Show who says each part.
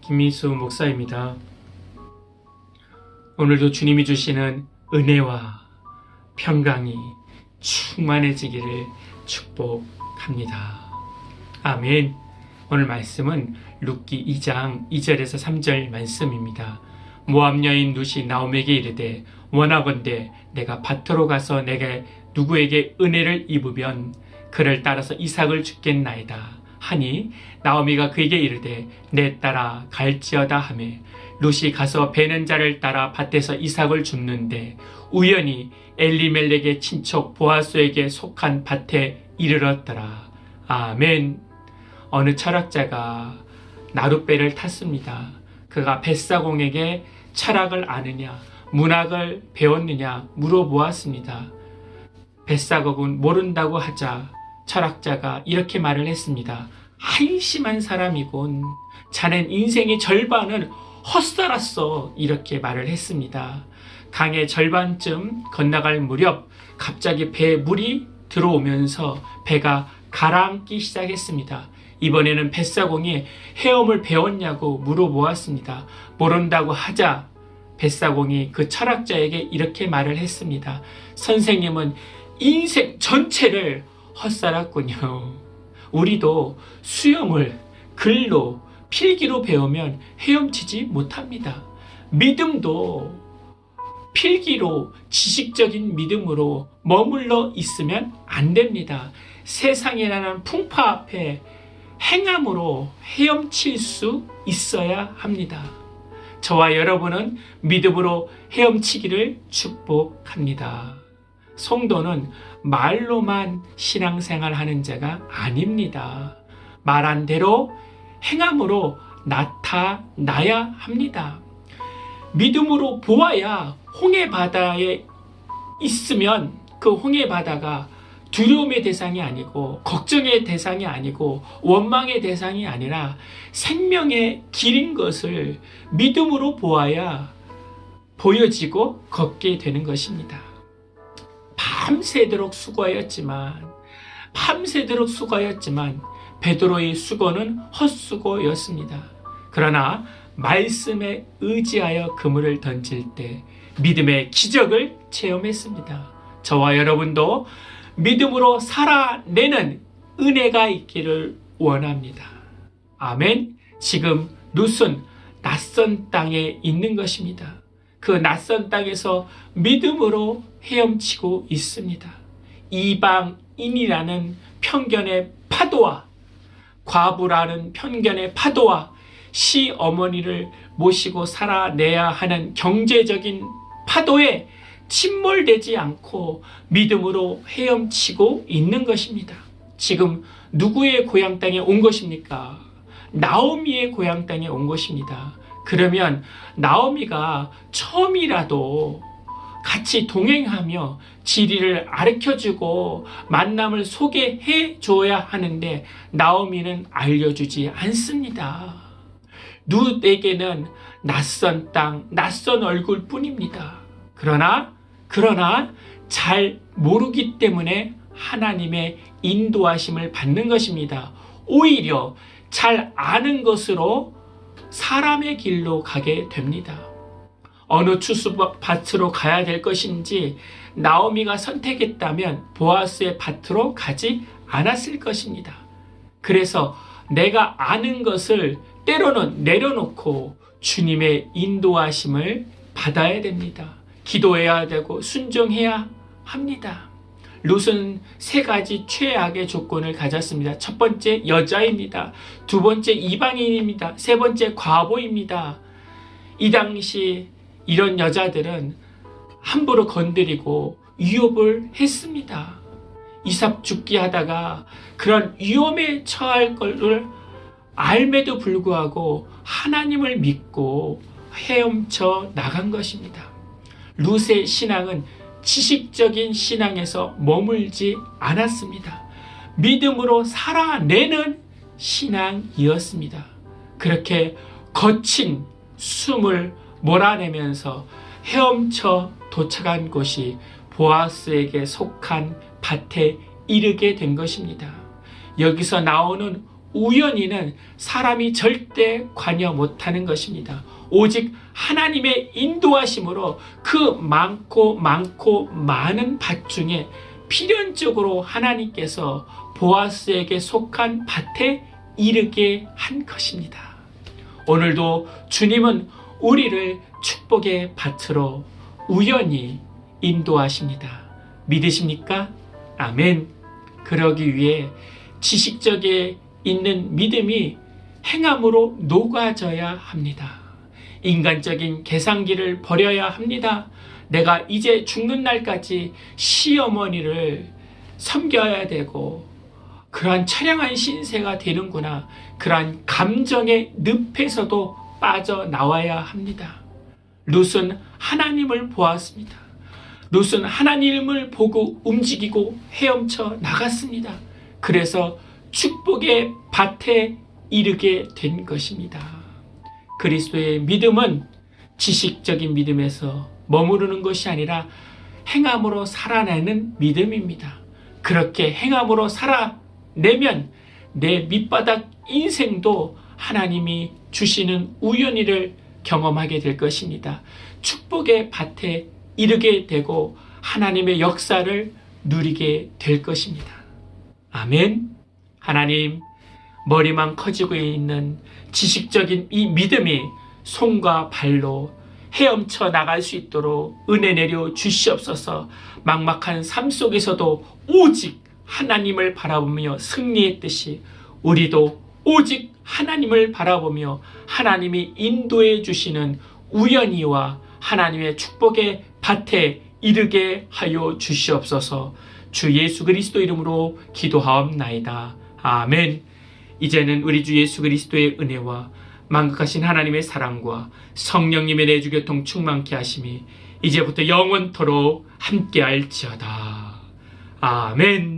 Speaker 1: 김민수 목사입니다. 오늘도 주님이 주시는 은혜와 평강이 충만해지기를 축복합니다. 아멘. 오늘 말씀은 룻기 2장 2절에서 3절 말씀입니다. 모압 여인 룻이 나오미에게 이르되 원하건대 내가 밭으로 가서 내게 누구에게 은혜를 입으면 그를 따라서 이삭을 주겠나이다 하니 나오미가 그에게 이르되 내 딸아 갈지어다 하매 룻이 가서 베는 자를 따라 밭에서 이삭을 줍는데 우연히 엘리멜렉의 친척 보아스에게 속한 밭에 이르렀더라. 아멘. 어느 철학자가 나룻배를 탔습니다. 그가 뱃사공에게 철학을 아느냐 문학을 배웠느냐 물어보았습니다. 뱃사공은 모른다고 하자 철학자가 이렇게 말을 했습니다. 한심한 사람이군. 자넨 인생의 절반을 헛살았어. 이렇게 말을 했습니다. 강의 절반쯤 건너갈 무렵 갑자기 배에 물이 들어오면서 배가 가라앉기 시작했습니다. 이번에는 뱃사공이 헤엄을 배웠냐고 물어보았습니다. 모른다고 하자 뱃사공이 그 철학자에게 이렇게 말을 했습니다. 선생님은 인생 전체를 헛살았군요. 우리도 수영을 글로 필기로 배우면 헤엄치지 못합니다. 믿음도 필기로 지식적인 믿음으로 머물러 있으면 안 됩니다. 세상이라는 풍파 앞에 행함으로 헤엄칠 수 있어야 합니다. 저와 여러분은 믿음으로 헤엄치기를 축복합니다. 성도는 말로만 신앙생활 하는 자가 아닙니다. 말한 대로 행함으로 나타나야 합니다. 믿음으로 보아야 홍해바다에 있으면 그 홍해바다가 두려움의 대상이 아니고 걱정의 대상이 아니고 원망의 대상이 아니라 생명의 길인 것을 믿음으로 보아야 보여지고 걷게 되는 것입니다. 밤새도록 수고하였지만 베드로의 수고는 헛수고였습니다. 그러나 말씀에 의지하여 그물을 던질 때 믿음의 기적을 체험했습니다. 저와 여러분도 믿음으로 살아내는 은혜가 있기를 원합니다. 아멘. 지금 룻은 낯선 땅에 있는 것입니다. 그 낯선 땅에서 믿음으로 헤엄치고 있습니다. 이방인이라는 편견의 파도와 과부라는 편견의 파도와 시어머니를 모시고 살아내야 하는 경제적인 파도에 침몰되지 않고 믿음으로 헤엄치고 있는 것입니다. 지금 누구의 고향 땅에 온 것입니까? 나오미의 고향 땅에 온 것입니다. 그러면 나오미가 처음이라도 같이 동행하며 지리를 가르쳐주고 만남을 소개해 줘야 하는데 나오미는 알려주지 않습니다. 룻에게는 낯선 땅, 낯선 얼굴 뿐입니다. 그러나 잘 모르기 때문에 하나님의 인도하심을 받는 것입니다. 오히려 잘 아는 것으로 사람의 길로 가게 됩니다. 어느 추수밭으로 가야 될 것인지 나오미가 선택했다면 보아스의 밭으로 가지 않았을 것입니다. 그래서 내가 아는 것을 때로는 내려놓고 주님의 인도하심을 받아야 됩니다. 기도해야 되고 순종해야 합니다. 룻은 세 가지 최악의 조건을 가졌습니다. 첫 번째 여자입니다. 두 번째 이방인입니다. 세 번째 과부입니다. 이 당시 이런 여자들은 함부로 건드리고 위협을 했습니다. 이삭 죽기 하다가 그런 위험에 처할 것을 알매도 불구하고 하나님을 믿고 헤엄쳐 나간 것입니다. 룻의 신앙은 지식적인 신앙에서 머물지 않았습니다. 믿음으로 살아내는 신앙이었습니다. 그렇게 거친 숨을 몰아내면서 헤엄쳐 도착한 곳이 보아스에게 속한 밭에 이르게 된 것입니다. 여기서 나오는 우연히는 사람이 절대 관여 못하는 것입니다. 오직 하나님의 인도하심으로 그 많고 많은 밭 중에 필연적으로 하나님께서 보아스에게 속한 밭에 이르게 한 것입니다. 오늘도 주님은 우리를 축복의 밭으로 우연히 인도하십니다. 믿으십니까? 아멘. 그러기 위해 지식적에 있는 믿음이 행함으로 녹아져야 합니다. 인간적인 계산기를 버려야 합니다. 내가 이제 죽는 날까지 시어머니를 섬겨야 되고 그러한 처량한 신세가 되는구나. 그러한 감정의 늪에서도 빠져나와야 합니다. 룻은 하나님을 보았습니다. 룻은 하나님을 보고 움직이고 헤엄쳐 나갔습니다. 그래서 축복의 밭에 이르게 된 것입니다. 그리스도의 믿음은 지식적인 믿음에서 머무르는 것이 아니라 행함으로 살아내는 믿음입니다. 그렇게 행함으로 살아내면 내 밑바닥 인생도 하나님이 주시는 우연히를 경험하게 될 것입니다. 축복의 밭에 이르게 되고 하나님의 역사를 누리게 될 것입니다. 아멘. 하나님, 머리만 커지고 있는 지식적인 이 믿음이 손과 발로 헤엄쳐 나갈 수 있도록 은혜 내려 주시옵소서. 막막한 삶 속에서도 오직 하나님을 바라보며 승리했듯이 우리도 오직 하나님을 바라보며 하나님이 인도해 주시는 우연히와 하나님의 축복의 밭에 이르게 하여 주시옵소서. 주 예수 그리스도 이름으로 기도하옵나이다. 아멘. 이제는 우리 주 예수 그리스도의 은혜와 만극하신 하나님의 사랑과 성령님의 내주교통 충만케 하심이 이제부터 영원토록 함께할지어다. 아멘.